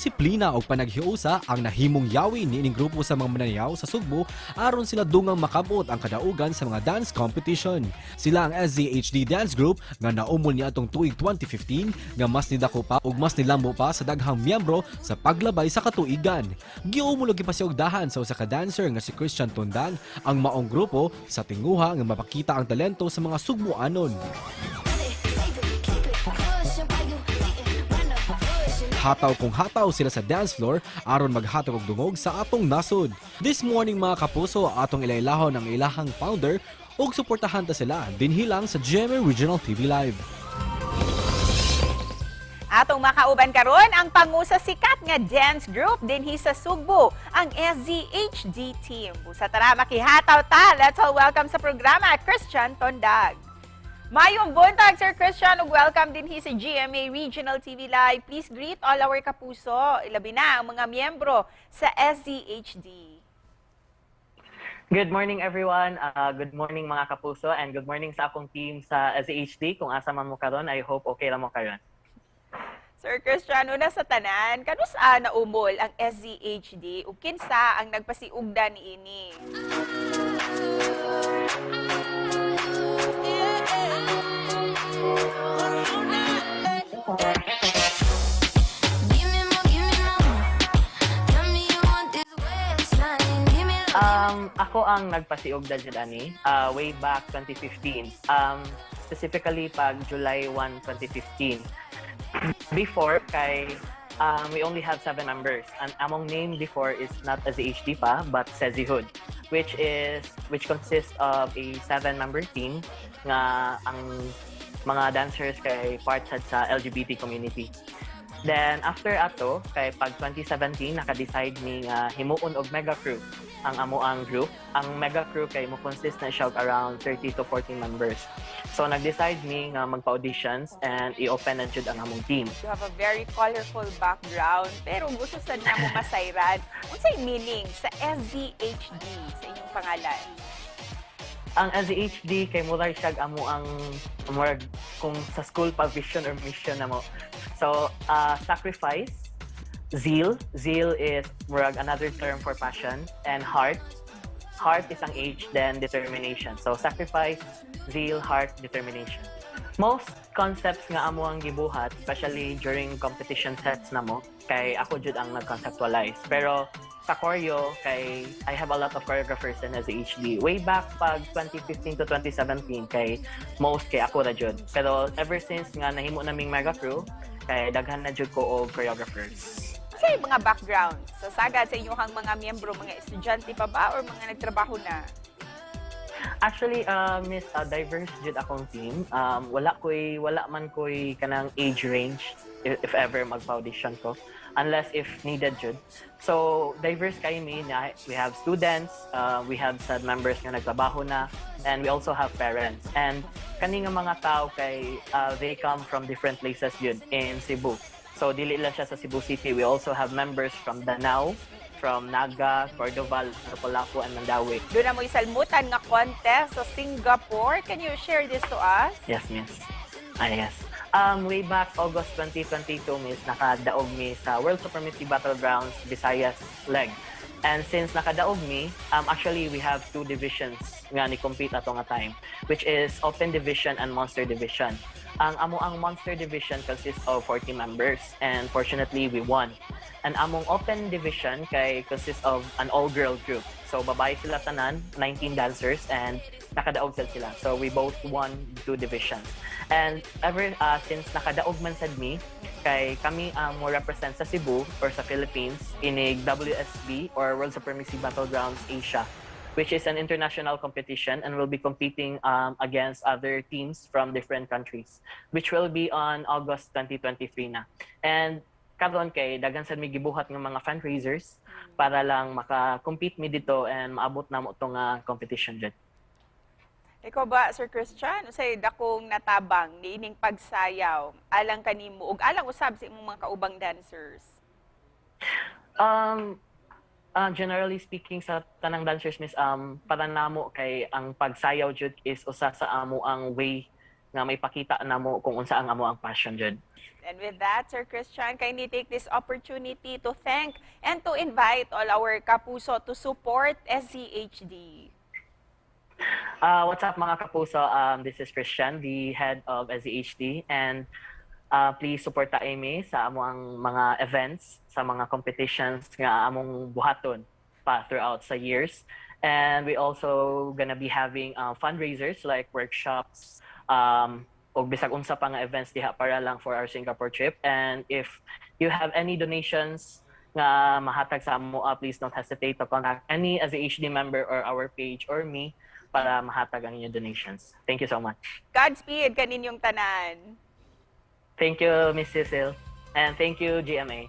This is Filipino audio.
disiplina o panaghiusa ang nahimong yawi niining grupo sa mga mananayaw sa Sugbo aron sila dungang makabot ang kadaugan sa mga dance competition. Sila ang SZHD Dance Group nga naumol niya atong tuig 2015 nga mas nidako pa ug mas nilambo pa sa daghang miyembro sa paglabay sa katuigan. Giumulog gipasiugdahan sa usa ka dancer nga si Christian Tundan ang maong grupo sa tinguha nga mapakita ang talento sa mga Sugboanon. Hataw kung hataw sila sa dance floor aron maghatag og dungog sa atong nasod. This morning mga kapuso, atong ilailahon ang ilahang founder ug suportahan ta sila dinhi lang sa GMA Regional TV Live. Atong makauban karon ang pangusa sikat nga dance group dinhi sa Sugbo, ang SZHD team. Busa tara makihataw ta. Let's all welcome sa programa Christian Tondag. Mayong buntag, Sir Christian, ug welcome din sa GMA Regional TV Live. Please greet all our kapuso, ilabi na ang mga miyembro sa SZHD. Good morning everyone, good morning mga kapuso, and good morning sa akong team sa SZHD. Kung asa man mo karon, I hope okay lang mo karon. Sir Christian, una sa tanan, kanusa naumol ang SZHD ug kinsa ang nagpasiugda niini? Ako ang nagpasiugda jud ani way back 2015. Specifically pag July 1, 2015. Before kay we only have 7 members, and among name before is not as HD pa but Sezihud, which consists of a 7-member team nga ang mga dancers kay part sa LGBT community. Then after ato kay pag 2017 naka-decide ni himuon og mega crew ang amoang group. Ang mega crew kay mo consist na siya around 30 to 40 members. So nag-decide mi nga magpa-auditions and i-open na jud ang among team. You have a very colorful background, pero gusto sad na mo masayran. Unsay meaning sa SZHD sa inyong pangalan? Ang SZHD kay murag siya amo ang murag kung sa school pa vision or mission na mo. So sacrifice, zeal is murag another term for passion, and heart is ang H, then determination. So sacrifice, zeal, heart, determination. Most concepts nga amo ang gibuhat, especially during competition sets na mo, kay ako jud ang nag-conceptualize. Pero sa choreo, kay I have a lot of choreographers in SZHD. Way back pag 2015 to 2017, kay most kay ako na jud. Pero ever since nga nahimo naming mega crew, kay daghan na jud ko og choreographers. Sa mga background, sa sagad sa inyong mga miyembro, mga estudyante pa ba or mga nagtrabaho na? Actually, Miss, diverse jud akong team. Wala man koy kanang age range if ever magpa-audition ko, unless if needed jud. So diverse kay mi na we have students, we have sad members nga nagtrabaho na, and we also have parents. And kani nga mga tao kay they come from different places jud in Cebu. So dili lang siya sa Cebu City. We also have members from Danao, from Naga, Cordova, Lapu-Lapu, and Mandawi. Doon na mo isalmutan nga contest sa Singapore. Can you share this to us? Yes, miss. Yes. Way back August 2022, miss, nakadaog mi sa World Supremacy Battlegrounds Visayas leg. And since nakadaog mi, actually we have 2 divisions nga ni compete ato nga time, which is Open Division and Monster Division. Ang Monster Division consists of 40 members, and fortunately we won. And among Open Division kay consists of an all-girl group. So babae sila tanan, 19 dancers, and nakadaog sila. So we both won 2 divisions. And ever since nakadaog man sad mi, kay kami ang mo represent sa Cebu or sa Philippines inig WSB or World Supremacy Battlegrounds Asia, which is an international competition and will be competing against other teams from different countries, which will be on August 2023 na. And karon kay daghan sad mi gibuhat ng mga fundraisers para lang maka-compete mi dito and maabot na mo itong competition dyan. Ikaw ba, Sir Christian, usay dakong natabang niining pagsayaw alang kanimo ug alang usab sa imong mga kaubang dancers? Generally speaking sa tanang dancers, miss, para namo kay ang pagsayaw jud is usa sa amo ang way nga may pakita na mo kung unsa ang amo ang passion jud. And with that, Sir Christian, kindly take this opportunity to thank and to invite all our kapuso to support SZHD. What's up mga kapuso? This is Christian, the head of SZHD, and please support ta Amy sa among mga events, sa mga competitions nga among buhaton pa throughout sa years. And we also gonna be having fundraisers like workshops, o bisag unsa pa nga events diha para lang for our Singapore trip. And if you have any donations nga mahatag sa amo, please don't hesitate to contact any as a HD member or our page or me para mahatag ang inyong donations. Thank you so much. Godspeed kaninyong tanan. Thank you, Miss Cecil. And thank you, GMA.